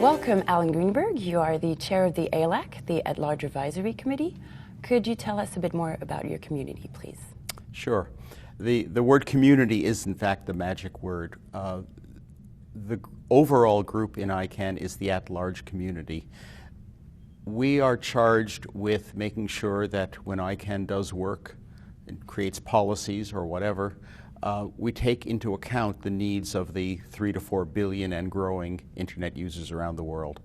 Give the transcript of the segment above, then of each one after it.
Welcome, Alan Greenberg. You are the chair of the ALAC, the At-Large Advisory Committee. Could you tell us a bit more about your community, please? Sure. The word community is, in fact, the magic word. The overall group in ICANN is the at-large community. We are charged with making sure that when ICANN does work and creates policies or whatever, we take into account the needs of the 3 to 4 billion and growing internet users around the world.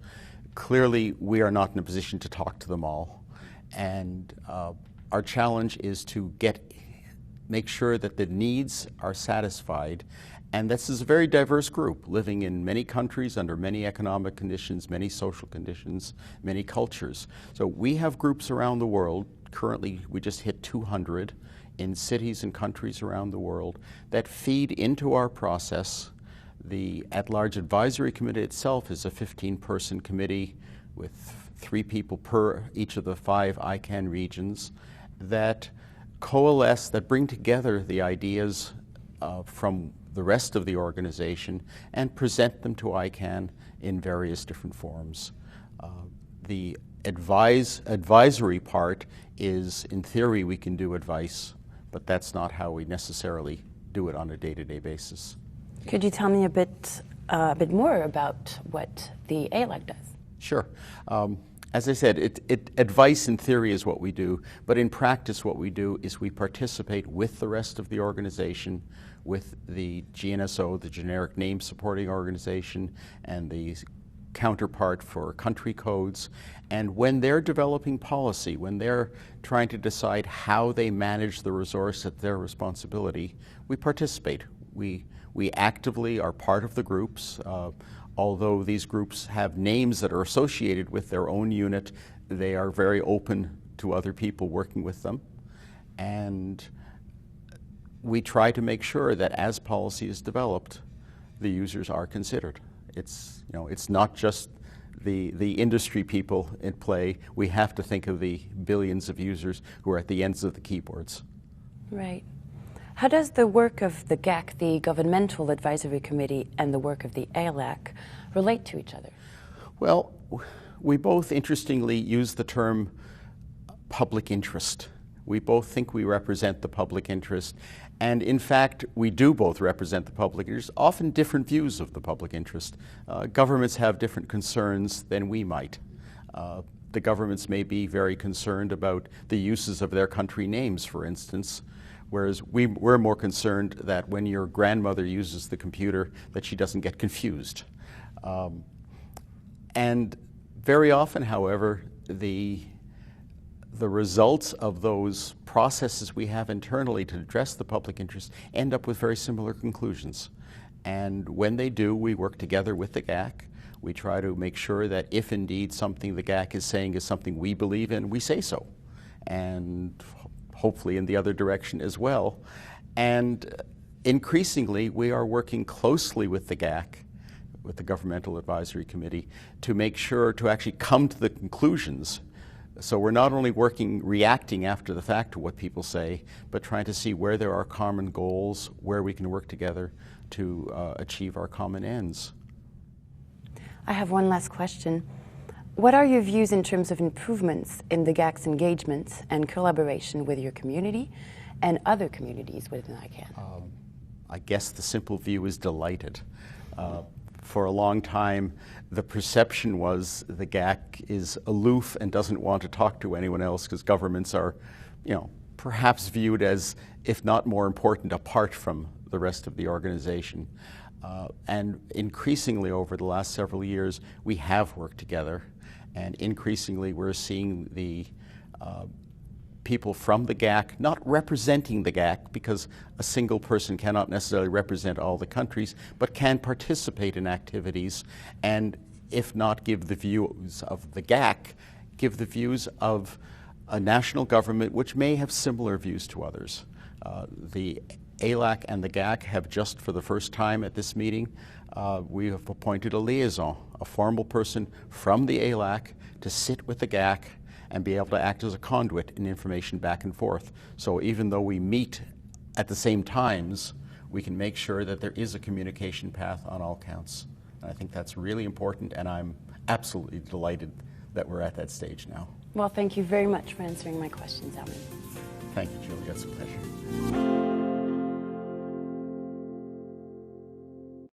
Clearly, we are not in a position to talk to them all. And our challenge is to make sure that the needs are satisfied. And this is a very diverse group living in many countries under many economic conditions, many social conditions, many cultures. So we have groups around the world. Currently, we just hit 200 in cities and countries around the world that feed into our process. The At-Large Advisory Committee itself is a 15-person committee with 3 people per each of the 5 ICANN regions that coalesce, that bring together the ideas from the rest of the organization and present them to ICANN in various different forms. The advisory part is, in theory, we can do advice, but that's not how we necessarily do it on a day-to-day basis. Could you tell me a bit more about what the ALAC does? Sure. As I said, advice in theory is what we do, but in practice what we do is we participate with the rest of the organization, with the GNSO, the Generic Name Supporting Organization, and the counterpart for country codes. And when they're developing policy, when they're trying to decide how they manage the resource at their responsibility, we participate. We actively are part of the groups. Although these groups have names that are associated with their own unit, they are very open to other people working with them. And we try to make sure that as policy is developed, the users are considered. It's not just the industry people at play. We have to think of the billions of users who are at the ends of the keyboards. Right. How does the work of the GAC, the Governmental Advisory Committee, and the work of the ALAC relate to each other? Well, we both interestingly use the term public interest. We both think we represent the public interest, and in fact, we do both represent the public interest, often different views of the public interest. Governments have different concerns than we might. The governments may be very concerned about the uses of their country names, for instance, whereas we're more concerned that when your grandmother uses the computer, that she doesn't get confused. And very often, however, the results of those processes we have internally to address the public interest end up with very similar conclusions. And when they do, we work together with the GAC. We try to make sure that if indeed something the GAC is saying is something we believe in, we say so. And hopefully in the other direction as well. And increasingly, we are working closely with the GAC, with the Governmental Advisory Committee, to make sure to actually come to the conclusions. So we're not only reacting after the fact to what people say, but trying to see where there are common goals, where we can work together to achieve our common ends. I have one last question. What are your views in terms of improvements in the GAC's engagement and collaboration with your community and other communities within ICANN? I guess the simple view is delighted. For a long time, the perception was the GAC is aloof and doesn't want to talk to anyone else because governments are, perhaps viewed as, if not more important, apart from the rest of the organization. And increasingly over the last several years, we have worked together. And increasingly, we're seeing the people from the GAC, not representing the GAC, because a single person cannot necessarily represent all the countries, but can participate in activities, and if not give the views of the GAC, give the views of a national government which may have similar views to others. The ALAC and the GAC have just for the first time at this meeting, we have appointed a liaison, a formal person from the ALAC to sit with the GAC and be able to act as a conduit in information back and forth. So even though we meet at the same times, we can make sure that there is a communication path on all counts. And I think that's really important, and I'm absolutely delighted that we're at that stage now. Well, thank you very much for answering my questions, Alman. Thank you, Julia. It's a pleasure.